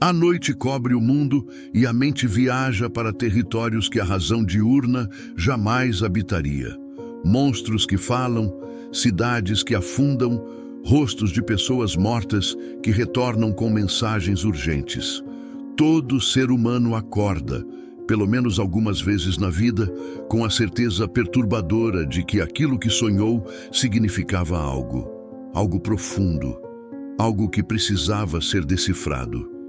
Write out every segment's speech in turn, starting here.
A noite cobre o mundo e a mente viaja para territórios que a razão diurna jamais habitaria. Monstros que falam, cidades que afundam, rostos de pessoas mortas que retornam com mensagens urgentes. Todo ser humano acorda, pelo menos algumas vezes na vida, com a certeza perturbadora de que aquilo que sonhou significava algo profundo, algo que precisava ser decifrado.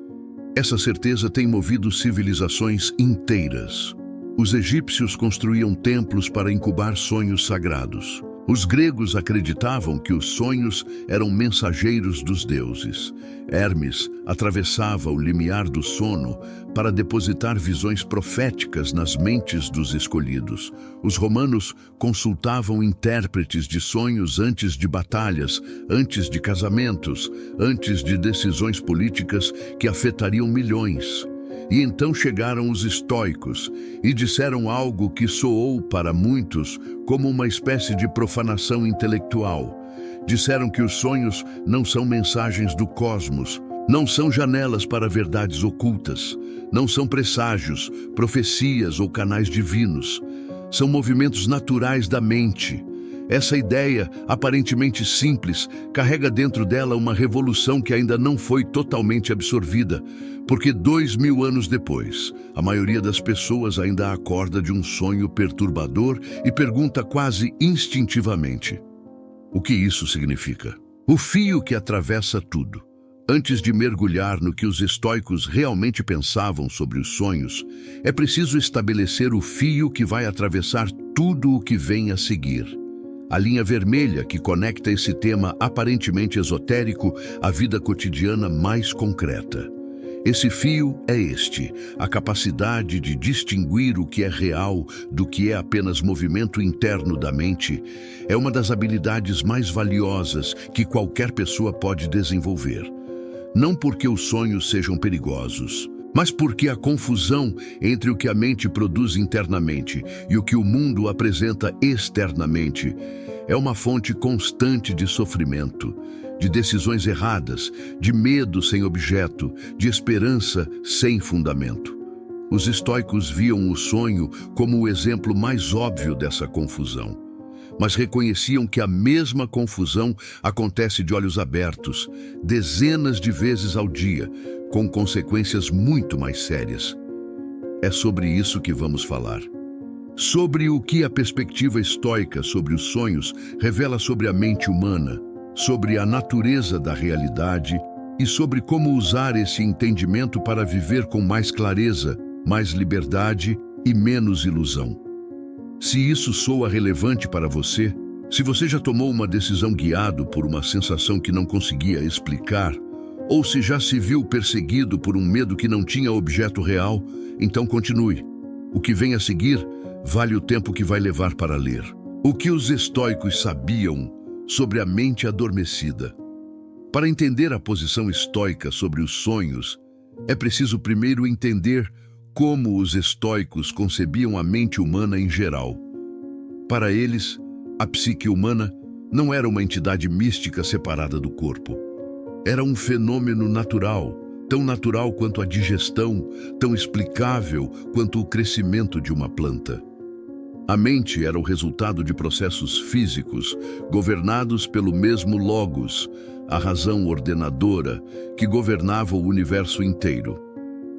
Essa certeza tem movido civilizações inteiras. Os egípcios construíam templos para incubar sonhos sagrados. Os gregos acreditavam que os sonhos eram mensageiros dos deuses. Hermes atravessava o limiar do sono para depositar visões proféticas nas mentes dos escolhidos. Os romanos consultavam intérpretes de sonhos antes de batalhas, antes de casamentos, antes de decisões políticas que afetariam milhões. E então chegaram os estoicos e disseram algo que soou para muitos como uma espécie de profanação intelectual. Disseram que os sonhos não são mensagens do cosmos, não são janelas para verdades ocultas, não são presságios, profecias ou canais divinos. São movimentos naturais da mente. Essa ideia, aparentemente simples, carrega dentro dela uma revolução que ainda não foi totalmente absorvida, porque 2000 anos depois, a maioria das pessoas ainda acorda de um sonho perturbador e pergunta quase instintivamente: o que isso significa? O fio que atravessa tudo. Antes de mergulhar no que os estoicos realmente pensavam sobre os sonhos, é preciso estabelecer o fio que vai atravessar tudo o que vem a seguir. A linha vermelha que conecta esse tema aparentemente esotérico à vida cotidiana mais concreta. Esse fio é a capacidade de distinguir o que é real do que é apenas movimento interno da mente. É uma das habilidades mais valiosas que qualquer pessoa pode desenvolver. Não porque os sonhos sejam perigosos, mas porque a confusão entre o que a mente produz internamente e o que o mundo apresenta externamente é uma fonte constante de sofrimento, de decisões erradas, de medo sem objeto, de esperança sem fundamento. Os estoicos viam o sonho como o exemplo mais óbvio dessa confusão, mas reconheciam que a mesma confusão acontece de olhos abertos, dezenas de vezes ao dia, com consequências muito mais sérias. É sobre isso que vamos falar. Sobre o que a perspectiva estoica sobre os sonhos revela sobre a mente humana, sobre a natureza da realidade e sobre como usar esse entendimento para viver com mais clareza, mais liberdade e menos ilusão. Se isso soa relevante para você, se você já tomou uma decisão guiado por uma sensação que não conseguia explicar, ou se já se viu perseguido por um medo que não tinha objeto real, então continue. O que vem a seguir vale o tempo que vai levar para ler. O que os estoicos sabiam sobre a mente adormecida? Para entender a posição estoica sobre os sonhos, é preciso primeiro entender como os estoicos concebiam a mente humana em geral. Para eles, a psique humana não era uma entidade mística separada do corpo. Era um fenômeno natural, tão natural quanto a digestão, tão explicável quanto o crescimento de uma planta. A mente era o resultado de processos físicos, governados pelo mesmo logos, a razão ordenadora, que governava o universo inteiro.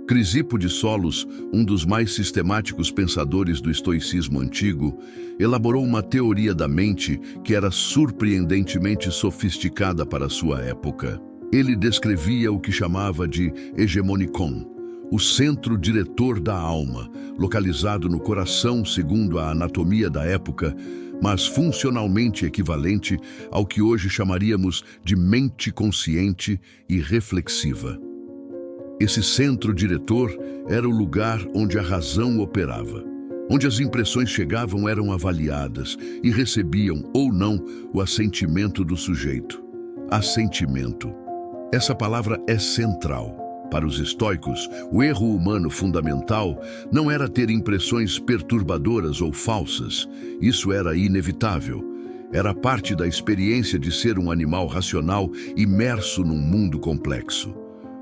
Crisipo de Solos, um dos mais sistemáticos pensadores do estoicismo antigo, elaborou uma teoria da mente que era surpreendentemente sofisticada para sua época. Ele descrevia o que chamava de hegemonikon, o centro diretor da alma, localizado no coração segundo a anatomia da época, mas funcionalmente equivalente ao que hoje chamaríamos de mente consciente e reflexiva. Esse centro diretor era o lugar onde a razão operava, onde as impressões chegavam, eram avaliadas e recebiam ou não o assentimento do sujeito. Assentimento. Essa palavra é central. Para os estoicos, o erro humano fundamental não era ter impressões perturbadoras ou falsas. Isso era inevitável. Era parte da experiência de ser um animal racional imerso num mundo complexo.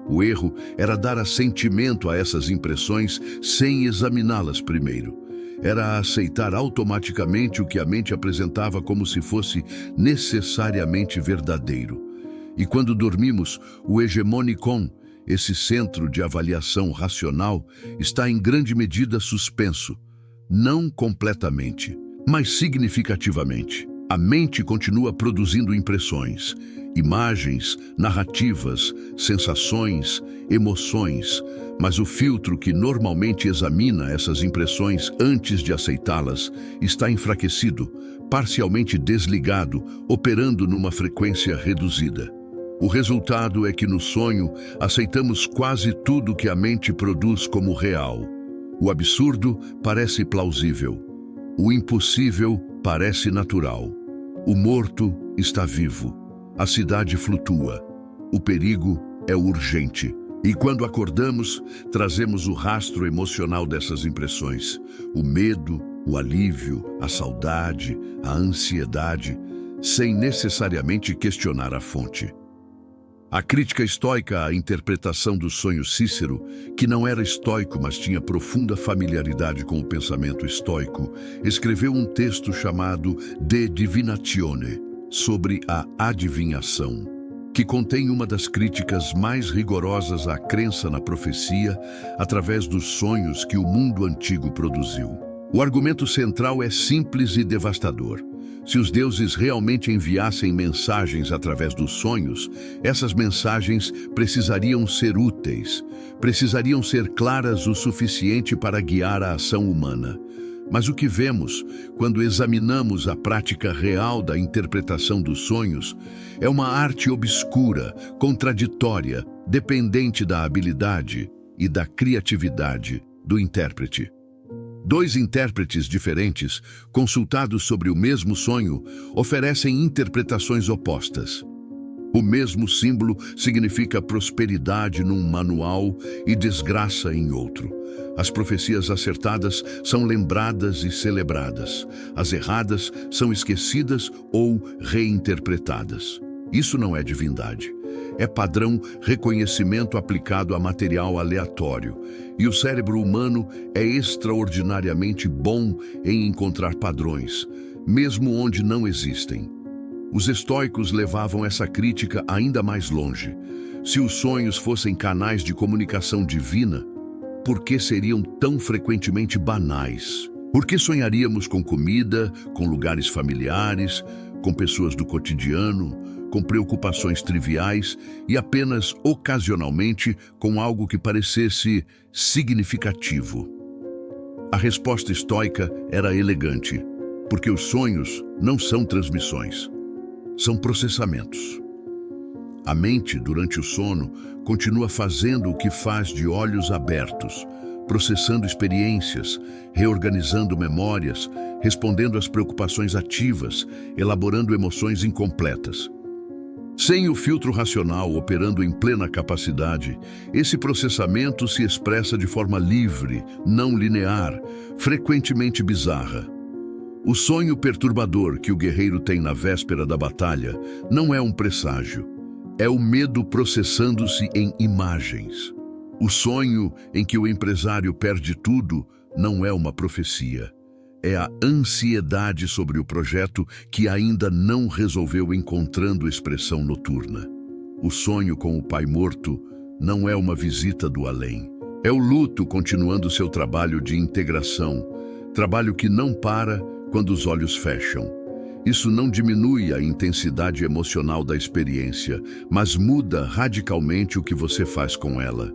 O erro era dar assentimento a essas impressões sem examiná-las primeiro. Era aceitar automaticamente o que a mente apresentava como se fosse necessariamente verdadeiro. E quando dormimos, o hegemonicon, esse centro de avaliação racional, está em grande medida suspenso. Não completamente, mas significativamente. A mente continua produzindo impressões, imagens, narrativas, sensações, emoções, mas o filtro que normalmente examina essas impressões antes de aceitá-las está enfraquecido, parcialmente desligado, operando numa frequência reduzida. O resultado é que no sonho aceitamos quase tudo que a mente produz como real. O absurdo parece plausível. O impossível parece natural. O morto está vivo. A cidade flutua. O perigo é urgente. E quando acordamos, trazemos o rastro emocional dessas impressões. O medo, o alívio, a saudade, a ansiedade, sem necessariamente questionar a fonte. A crítica estoica à interpretação do sonho Cícero, que não era estoico, mas tinha profunda familiaridade com o pensamento estoico, escreveu um texto chamado De Divinatione, sobre a adivinhação, que contém uma das críticas mais rigorosas à crença na profecia através dos sonhos que o mundo antigo produziu. O argumento central é simples e devastador. Se os deuses realmente enviassem mensagens através dos sonhos, essas mensagens precisariam ser úteis, precisariam ser claras o suficiente para guiar a ação humana. Mas o que vemos, quando examinamos a prática real da interpretação dos sonhos, é uma arte obscura, contraditória, dependente da habilidade e da criatividade do intérprete. Dois intérpretes diferentes, consultados sobre o mesmo sonho, oferecem interpretações opostas. O mesmo símbolo significa prosperidade num manual e desgraça em outro. As profecias acertadas são lembradas e celebradas. As erradas são esquecidas ou reinterpretadas. Isso não é divindade. É padrão reconhecimento aplicado a material aleatório. E o cérebro humano é extraordinariamente bom em encontrar padrões, mesmo onde não existem. Os estoicos levavam essa crítica ainda mais longe. Se os sonhos fossem canais de comunicação divina, por que seriam tão frequentemente banais? Por que sonharíamos com comida, com lugares familiares, com pessoas do cotidiano, com preocupações triviais e apenas ocasionalmente com algo que parecesse significativo? A resposta estoica era elegante, porque os sonhos não são transmissões, são processamentos. A mente, durante o sono, continua fazendo o que faz de olhos abertos, processando experiências, reorganizando memórias, respondendo às preocupações ativas, elaborando emoções incompletas. Sem o filtro racional operando em plena capacidade, esse processamento se expressa de forma livre, não linear, frequentemente bizarra. O sonho perturbador que o guerreiro tem na véspera da batalha não é um presságio, é o medo processando-se em imagens. O sonho em que o empresário perde tudo não é uma profecia. É a ansiedade sobre o projeto que ainda não resolveu encontrando expressão noturna. O sonho com o pai morto não é uma visita do além. É o luto continuando seu trabalho de integração, trabalho que não para quando os olhos fecham. Isso não diminui a intensidade emocional da experiência, mas muda radicalmente o que você faz com ela.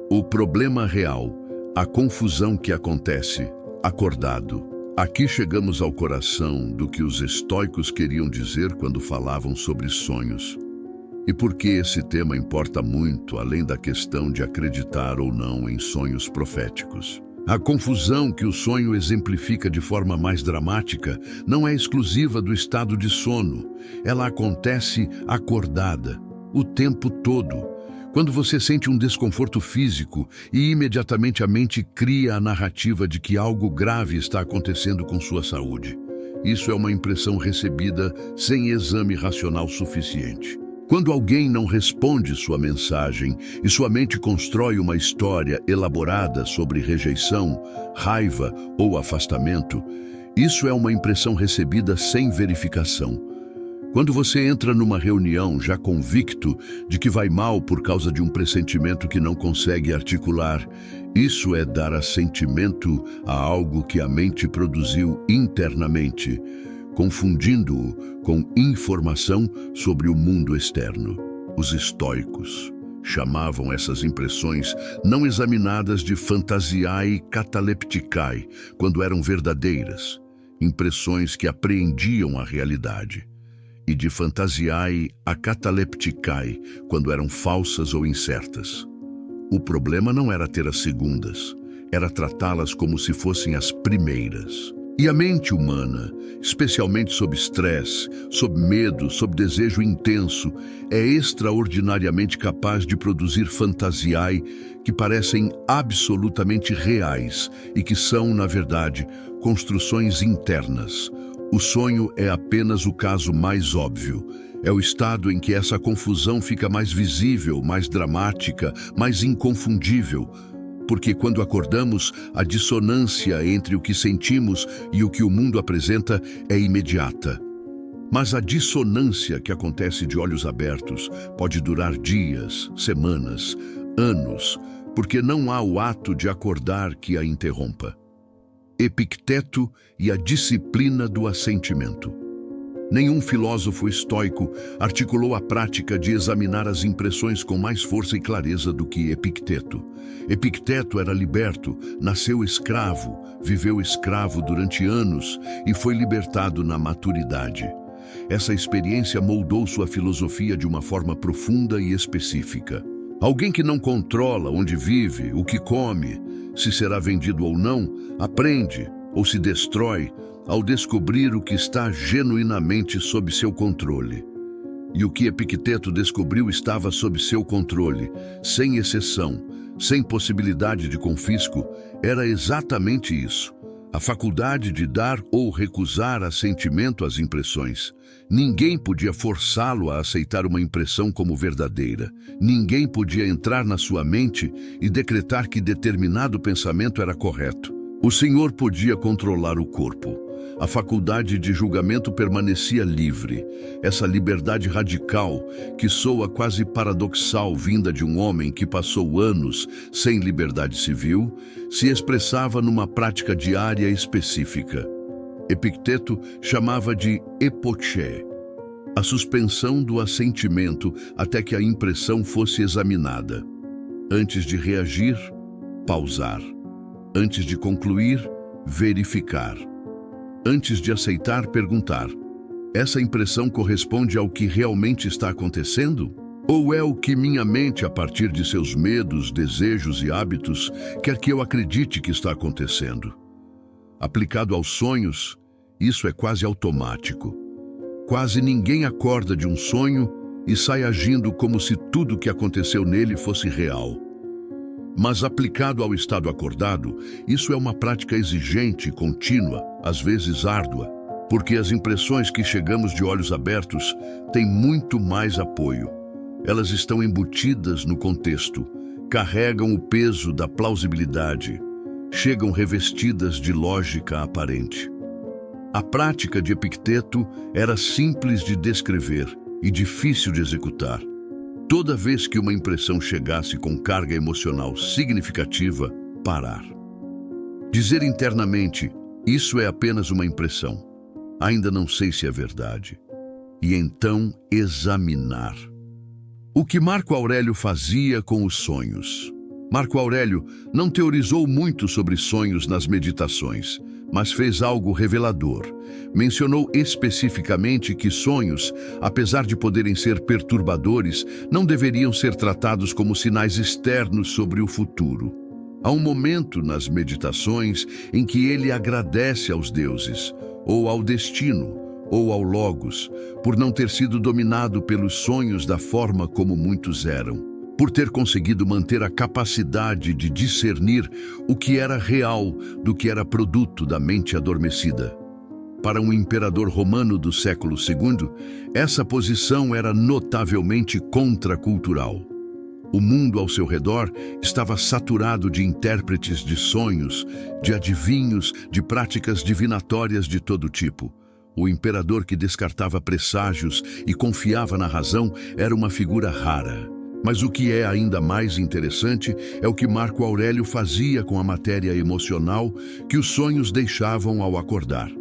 O problema real, a confusão que acontece, acordado. Aqui chegamos ao coração do que os estoicos queriam dizer quando falavam sobre sonhos. E por que esse tema importa muito, além da questão de acreditar ou não em sonhos proféticos. A confusão que o sonho exemplifica de forma mais dramática não é exclusiva do estado de sono. Ela acontece acordada, o tempo todo. Quando você sente um desconforto físico e imediatamente a mente cria a narrativa de que algo grave está acontecendo com sua saúde. Isso é uma impressão recebida sem exame racional suficiente. Quando alguém não responde sua mensagem e sua mente constrói uma história elaborada sobre rejeição, raiva ou afastamento, isso é uma impressão recebida sem verificação. Quando você entra numa reunião já convicto de que vai mal por causa de um pressentimento que não consegue articular, isso é dar assentimento a algo que a mente produziu internamente, confundindo-o com informação sobre o mundo externo. Os estoicos chamavam essas impressões não examinadas de fantasiae catalepticae, quando eram verdadeiras, impressões que apreendiam a realidade, e de fantasiae acatalepticae, quando eram falsas ou incertas. O problema não era ter as segundas, era tratá-las como se fossem as primeiras. E a mente humana, especialmente sob estresse, sob medo, sob desejo intenso, é extraordinariamente capaz de produzir fantasiae que parecem absolutamente reais e que são, na verdade, construções internas. O sonho é apenas o caso mais óbvio. É o estado em que essa confusão fica mais visível, mais dramática, mais inconfundível. Porque quando acordamos, a dissonância entre o que sentimos e o que o mundo apresenta é imediata. Mas a dissonância que acontece de olhos abertos pode durar dias, semanas, anos, porque não há o ato de acordar que a interrompa. Epicteto e a disciplina do assentimento. Nenhum filósofo estoico articulou a prática de examinar as impressões com mais força e clareza do que Epicteto. Epicteto era liberto, nasceu escravo, viveu escravo durante anos e foi libertado na maturidade. Essa experiência moldou sua filosofia de uma forma profunda e específica. Alguém que não controla onde vive, o que come, se será vendido ou não, aprende ou se destrói ao descobrir o que está genuinamente sob seu controle. E o que Epicteto descobriu estava sob seu controle, sem exceção, sem possibilidade de confisco, era exatamente isso: a faculdade de dar ou recusar assentimento às impressões. Ninguém podia forçá-lo a aceitar uma impressão como verdadeira. Ninguém podia entrar na sua mente e decretar que determinado pensamento era correto. O Senhor podia controlar o corpo. A faculdade de julgamento permanecia livre. Essa liberdade radical, que soa quase paradoxal vinda de um homem que passou anos sem liberdade civil, se expressava numa prática diária específica. Epicteto chamava de epoché, a suspensão do assentimento até que a impressão fosse examinada. Antes de reagir, pausar. Antes de concluir, verificar. Antes de aceitar, perguntar: essa impressão corresponde ao que realmente está acontecendo? Ou é o que minha mente, a partir de seus medos, desejos e hábitos, quer que eu acredite que está acontecendo? Aplicado aos sonhos, isso é quase automático. Quase ninguém acorda de um sonho e sai agindo como se tudo o que aconteceu nele fosse real. Mas aplicado ao estado acordado, isso é uma prática exigente, contínua, às vezes árdua, porque as impressões que chegamos de olhos abertos têm muito mais apoio. Elas estão embutidas no contexto, carregam o peso da plausibilidade, chegam revestidas de lógica aparente. A prática de Epicteto era simples de descrever e difícil de executar. Toda vez que uma impressão chegasse com carga emocional significativa, parar. Dizer internamente: isso é apenas uma impressão. Ainda não sei se é verdade. E então examinar. O que Marco Aurélio fazia com os sonhos? Marco Aurélio não teorizou muito sobre sonhos nas meditações, mas fez algo revelador. Mencionou especificamente que sonhos, apesar de poderem ser perturbadores, não deveriam ser tratados como sinais externos sobre o futuro. Há um momento nas meditações em que ele agradece aos deuses, ou ao destino, ou ao logos, por não ter sido dominado pelos sonhos da forma como muitos eram, por ter conseguido manter a capacidade de discernir o que era real do que era produto da mente adormecida. Para um imperador romano do século II, essa posição era notavelmente contracultural. O mundo ao seu redor estava saturado de intérpretes de sonhos, de adivinhos, de práticas divinatórias de todo tipo. O imperador que descartava presságios e confiava na razão era uma figura rara. Mas o que é ainda mais interessante é o que Marco Aurélio fazia com a matéria emocional que os sonhos deixavam ao acordar.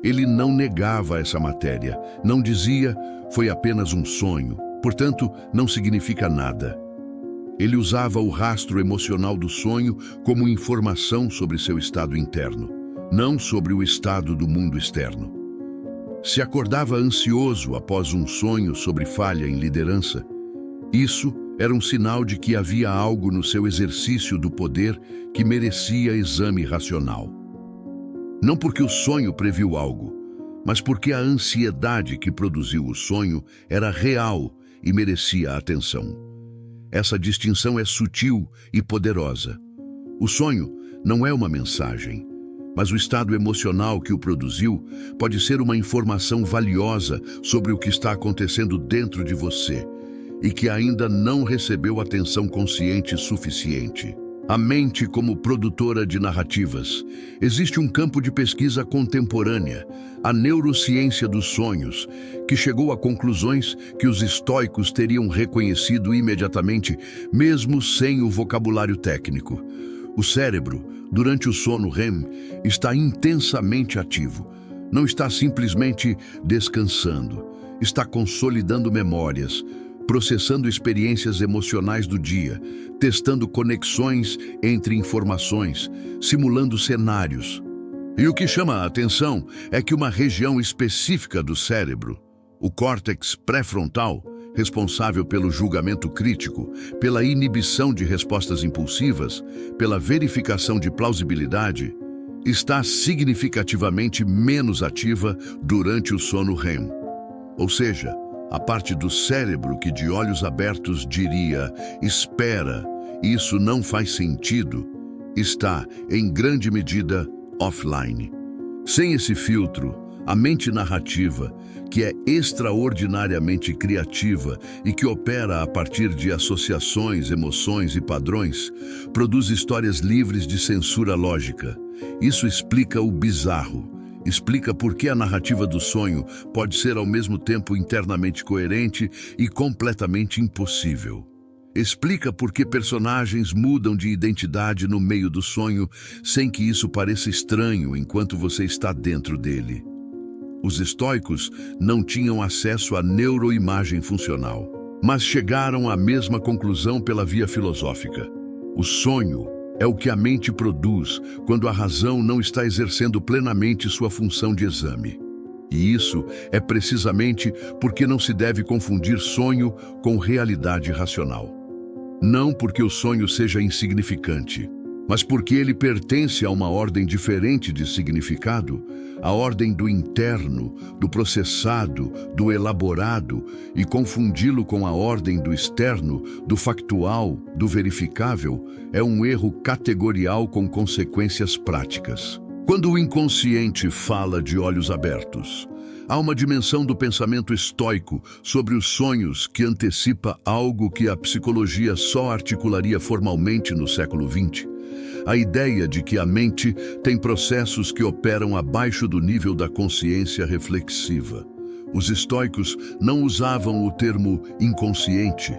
Ele não negava essa matéria, não dizia, foi apenas um sonho, portanto, não significa nada. Ele usava o rastro emocional do sonho como informação sobre seu estado interno, não sobre o estado do mundo externo. Se acordava ansioso após um sonho sobre falha em liderança, isso era um sinal de que havia algo no seu exercício do poder que merecia exame racional. Não porque o sonho previu algo, mas porque a ansiedade que produziu o sonho era real e merecia atenção. Essa distinção é sutil e poderosa. O sonho não é uma mensagem, mas o estado emocional que o produziu pode ser uma informação valiosa sobre o que está acontecendo dentro de você e que ainda não recebeu atenção consciente suficiente. A mente como produtora de narrativas. Existe um campo de pesquisa contemporânea, a neurociência dos sonhos, que chegou a conclusões que os estoicos teriam reconhecido imediatamente, mesmo sem o vocabulário técnico. O cérebro, durante o sono REM, está intensamente ativo. Não está simplesmente descansando, está consolidando memórias, processando experiências emocionais do dia, testando conexões entre informações, simulando cenários. E o que chama a atenção é que uma região específica do cérebro, o córtex pré-frontal, responsável pelo julgamento crítico, pela inibição de respostas impulsivas, pela verificação de plausibilidade, está significativamente menos ativa durante o sono REM. Ou seja, a parte do cérebro que de olhos abertos diria, espera, isso não faz sentido, está, em grande medida, offline. Sem esse filtro, a mente narrativa, que é extraordinariamente criativa e que opera a partir de associações, emoções e padrões, produz histórias livres de censura lógica. Isso explica o bizarro. Explica por que a narrativa do sonho pode ser ao mesmo tempo internamente coerente e completamente impossível. Explica por que personagens mudam de identidade no meio do sonho sem que isso pareça estranho enquanto você está dentro dele. Os estoicos não tinham acesso à neuroimagem funcional, mas chegaram à mesma conclusão pela via filosófica. O sonho é o que a mente produz quando a razão não está exercendo plenamente sua função de exame. E isso é precisamente porque não se deve confundir sonho com realidade racional. Não porque o sonho seja insignificante, mas porque ele pertence a uma ordem diferente de significado, a ordem do interno, do processado, do elaborado, e confundi-lo com a ordem do externo, do factual, do verificável, é um erro categorial com consequências práticas. Quando o inconsciente fala de olhos abertos, há uma dimensão do pensamento estoico sobre os sonhos que antecipa algo que a psicologia só articularia formalmente no século XX. A ideia de que a mente tem processos que operam abaixo do nível da consciência reflexiva. Os estoicos não usavam o termo inconsciente,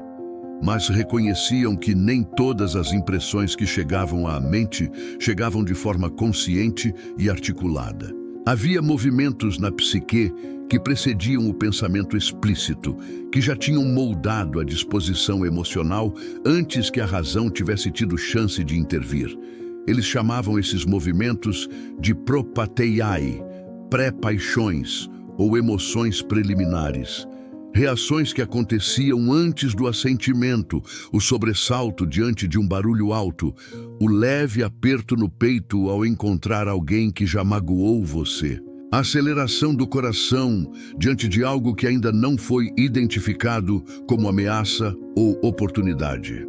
mas reconheciam que nem todas as impressões que chegavam à mente chegavam de forma consciente e articulada. Havia movimentos na psique que precediam o pensamento explícito, que já tinham moldado a disposição emocional antes que a razão tivesse tido chance de intervir. Eles chamavam esses movimentos de propateiai, pré-paixões ou emoções preliminares. Reações que aconteciam antes do assentimento, o sobressalto diante de um barulho alto, o leve aperto no peito ao encontrar alguém que já magoou você, a aceleração do coração diante de algo que ainda não foi identificado como ameaça ou oportunidade.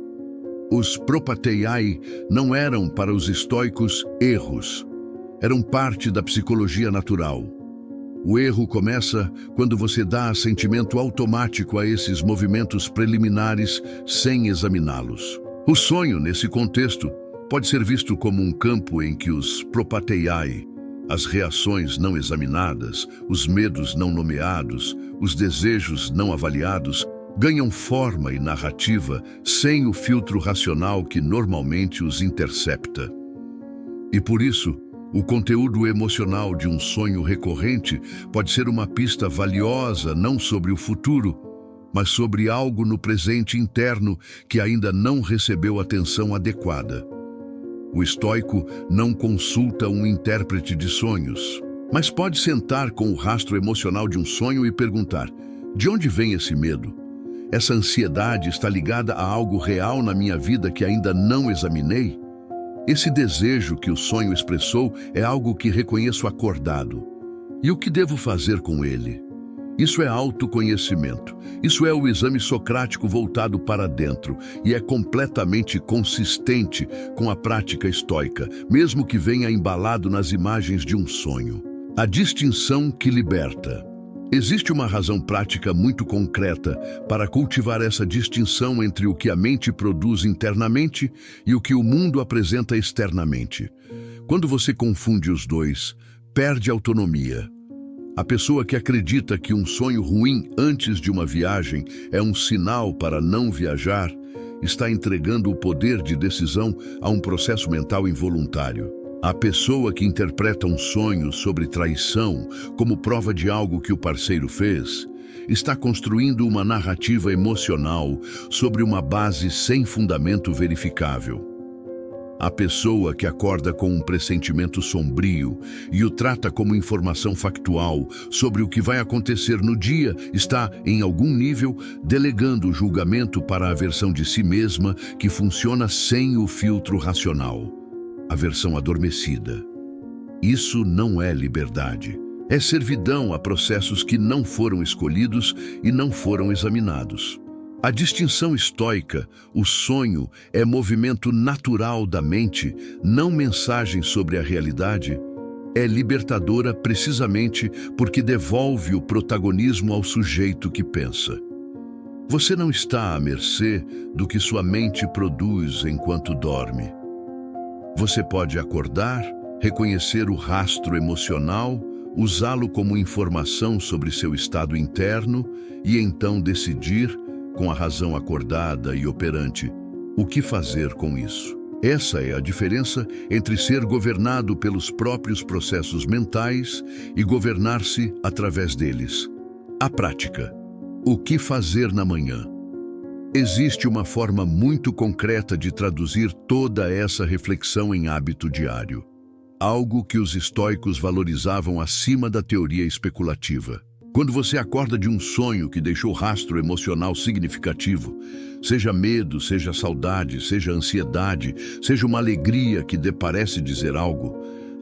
Os propateiai não eram para os estoicos erros, eram parte da psicologia natural. O erro começa quando você dá assentimento automático a esses movimentos preliminares sem examiná-los. O sonho, nesse contexto, pode ser visto como um campo em que os propateiai, as reações não examinadas, os medos não nomeados, os desejos não avaliados, ganham forma e narrativa sem o filtro racional que normalmente os intercepta. E por isso, o conteúdo emocional de um sonho recorrente pode ser uma pista valiosa não sobre o futuro, mas sobre algo no presente interno que ainda não recebeu atenção adequada. O estoico não consulta um intérprete de sonhos, mas pode sentar com o rastro emocional de um sonho e perguntar: de onde vem esse medo? Essa ansiedade está ligada a algo real na minha vida que ainda não examinei? Esse desejo que o sonho expressou é algo que reconheço acordado. E o que devo fazer com ele? Isso é autoconhecimento. Isso é o exame socrático voltado para dentro e é completamente consistente com a prática estoica, mesmo que venha embalado nas imagens de um sonho. A distinção que liberta. Existe uma razão prática muito concreta para cultivar essa distinção entre o que a mente produz internamente e o que o mundo apresenta externamente. Quando você confunde os dois, perde autonomia. A pessoa que acredita que um sonho ruim antes de uma viagem é um sinal para não viajar, está entregando o poder de decisão a um processo mental involuntário. A pessoa que interpreta um sonho sobre traição como prova de algo que o parceiro fez, está construindo uma narrativa emocional sobre uma base sem fundamento verificável. A pessoa que acorda com um pressentimento sombrio e o trata como informação factual sobre o que vai acontecer no dia está, em algum nível, delegando o julgamento para a versão de si mesma que funciona sem o filtro racional. A versão adormecida. Isso não é liberdade. É servidão a processos que não foram escolhidos e não foram examinados. A distinção estoica, o sonho, é movimento natural da mente, não mensagem sobre a realidade, é libertadora precisamente porque devolve o protagonismo ao sujeito que pensa. Você não está à mercê do que sua mente produz enquanto dorme. Você pode acordar, reconhecer o rastro emocional, usá-lo como informação sobre seu estado interno e então decidir, com a razão acordada e operante, o que fazer com isso. Essa é a diferença entre ser governado pelos próprios processos mentais e governar-se através deles. A prática. O que fazer na manhã? Existe uma forma muito concreta de traduzir toda essa reflexão em hábito diário. Algo que os estoicos valorizavam acima da teoria especulativa. Quando você acorda de um sonho que deixou rastro emocional significativo, seja medo, seja saudade, seja ansiedade, seja uma alegria que parece dizer algo,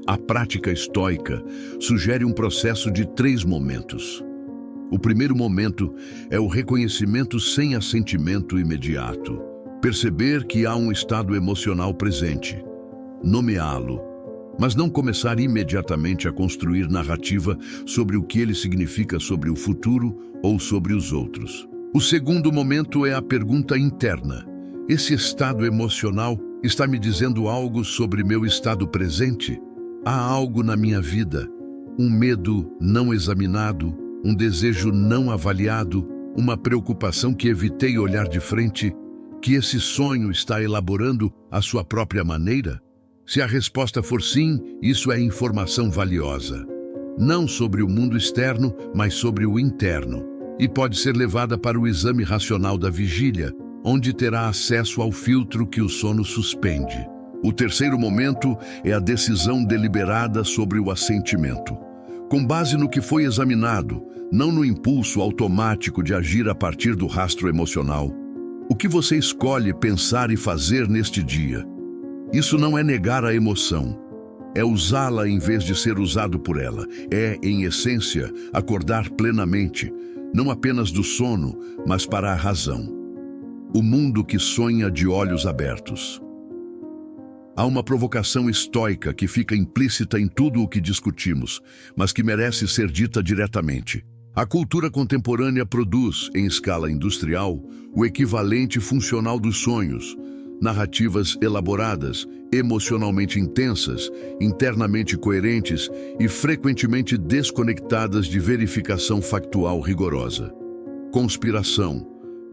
a prática estoica sugere um processo de 3 momentos. O primeiro momento é o reconhecimento sem assentimento imediato. Perceber que há um estado emocional presente. Nomeá-lo, mas não começar imediatamente a construir narrativa sobre o que ele significa sobre o futuro ou sobre os outros. O segundo momento é a pergunta interna. Esse estado emocional está me dizendo algo sobre meu estado presente? Há algo na minha vida, um medo não examinado, um desejo não avaliado, uma preocupação que evitei olhar de frente, que esse sonho está elaborando à sua própria maneira? Se a resposta for sim, isso é informação valiosa. Não sobre o mundo externo, mas sobre o interno. E pode ser levada para o exame racional da vigília, onde terá acesso ao filtro que o sono suspende. O terceiro momento é a decisão deliberada sobre o assentimento. Com base no que foi examinado, não no impulso automático de agir a partir do rastro emocional. O que você escolhe pensar e fazer neste dia? Isso não é negar a emoção, é usá-la em vez de ser usado por ela. É, em essência, acordar plenamente, não apenas do sono, mas para a razão. O mundo que sonha de olhos abertos. Há uma provocação estoica que fica implícita em tudo o que discutimos, mas que merece ser dita diretamente. A cultura contemporânea produz, em escala industrial, o equivalente funcional dos sonhos, narrativas elaboradas, emocionalmente intensas, internamente coerentes e frequentemente desconectadas de verificação factual rigorosa. Conspiração,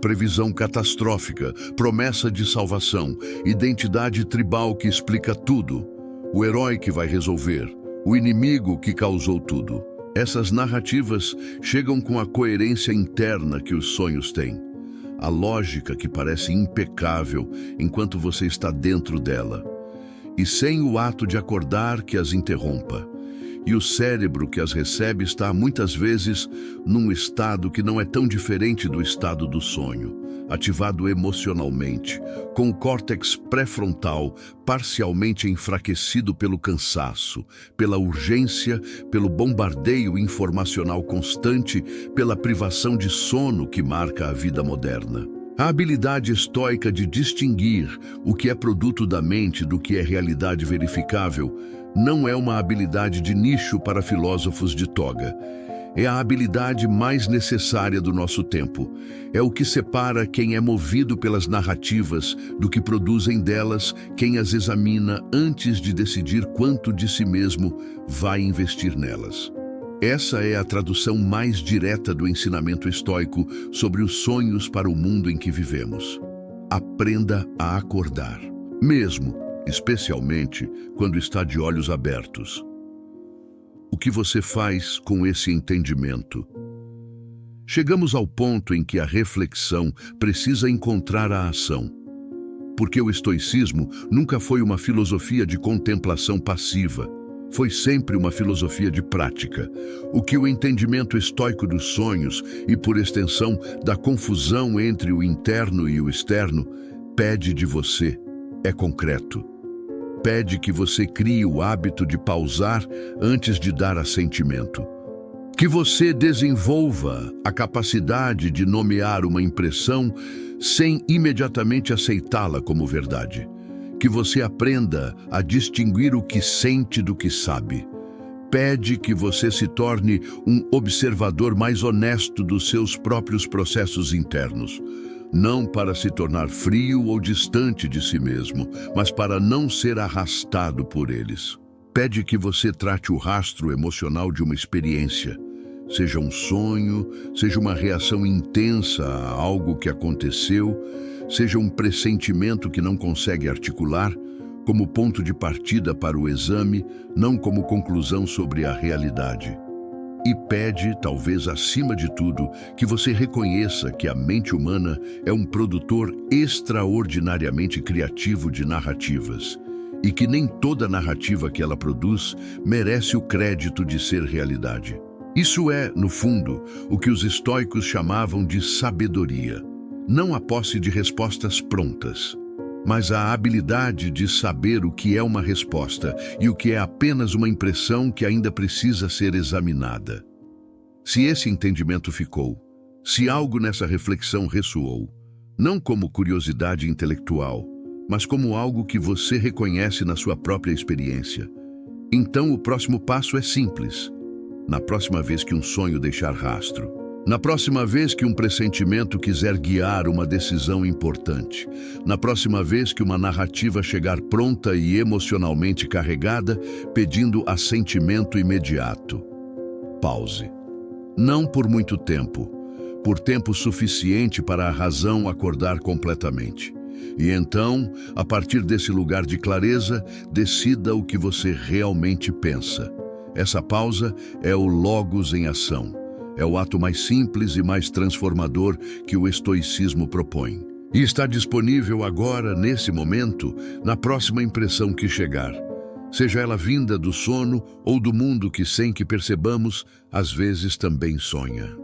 previsão catastrófica, promessa de salvação, identidade tribal que explica tudo, o herói que vai resolver, o inimigo que causou tudo. Essas narrativas chegam com a coerência interna que os sonhos têm. A lógica que parece impecável enquanto você está dentro dela, e sem o ato de acordar que as interrompa. E o cérebro que as recebe está, muitas vezes, num estado que não é tão diferente do estado do sonho, ativado emocionalmente, com o córtex pré-frontal parcialmente enfraquecido pelo cansaço, pela urgência, pelo bombardeio informacional constante, pela privação de sono que marca a vida moderna. A habilidade estoica de distinguir o que é produto da mente do que é realidade verificável não é uma habilidade de nicho para filósofos de toga. É a habilidade mais necessária do nosso tempo. É o que separa quem é movido pelas narrativas do que produzem delas, quem as examina antes de decidir quanto de si mesmo vai investir nelas. Essa é a tradução mais direta do ensinamento estoico sobre os sonhos para o mundo em que vivemos. Aprenda a acordar, mesmo, especialmente, quando está de olhos abertos. O que você faz com esse entendimento? Chegamos ao ponto em que a reflexão precisa encontrar a ação. Porque o estoicismo nunca foi uma filosofia de contemplação passiva. Foi sempre uma filosofia de prática. O que o entendimento estoico dos sonhos e, por extensão, da confusão entre o interno e o externo, pede de você é concreto. Pede que você crie o hábito de pausar antes de dar assentimento. Que você desenvolva a capacidade de nomear uma impressão sem imediatamente aceitá-la como verdade. Que você aprenda a distinguir o que sente do que sabe. Pede que você se torne um observador mais honesto dos seus próprios processos internos. Não para se tornar frio ou distante de si mesmo, mas para não ser arrastado por eles. Pede que você trate o rastro emocional de uma experiência, seja um sonho, seja uma reação intensa a algo que aconteceu, seja um pressentimento que não consegue articular, como ponto de partida para o exame, não como conclusão sobre a realidade. E pede, talvez acima de tudo, que você reconheça que a mente humana é um produtor extraordinariamente criativo de narrativas, e que nem toda narrativa que ela produz merece o crédito de ser realidade. Isso é, no fundo, o que os estoicos chamavam de sabedoria. Não a posse de respostas prontas, mas a habilidade de saber o que é uma resposta e o que é apenas uma impressão que ainda precisa ser examinada. Se esse entendimento ficou, se algo nessa reflexão ressoou, não como curiosidade intelectual, mas como algo que você reconhece na sua própria experiência, então o próximo passo é simples. Na próxima vez que um sonho deixar rastro, na próxima vez que um pressentimento quiser guiar uma decisão importante, na próxima vez que uma narrativa chegar pronta e emocionalmente carregada, pedindo assentimento imediato, pause. Não por muito tempo, por tempo suficiente para a razão acordar completamente. E então, a partir desse lugar de clareza, decida o que você realmente pensa. Essa pausa é o logos em ação. É o ato mais simples e mais transformador que o estoicismo propõe. E está disponível agora, nesse momento, na próxima impressão que chegar. Seja ela vinda do sono ou do mundo que, sem que percebamos, às vezes também sonha.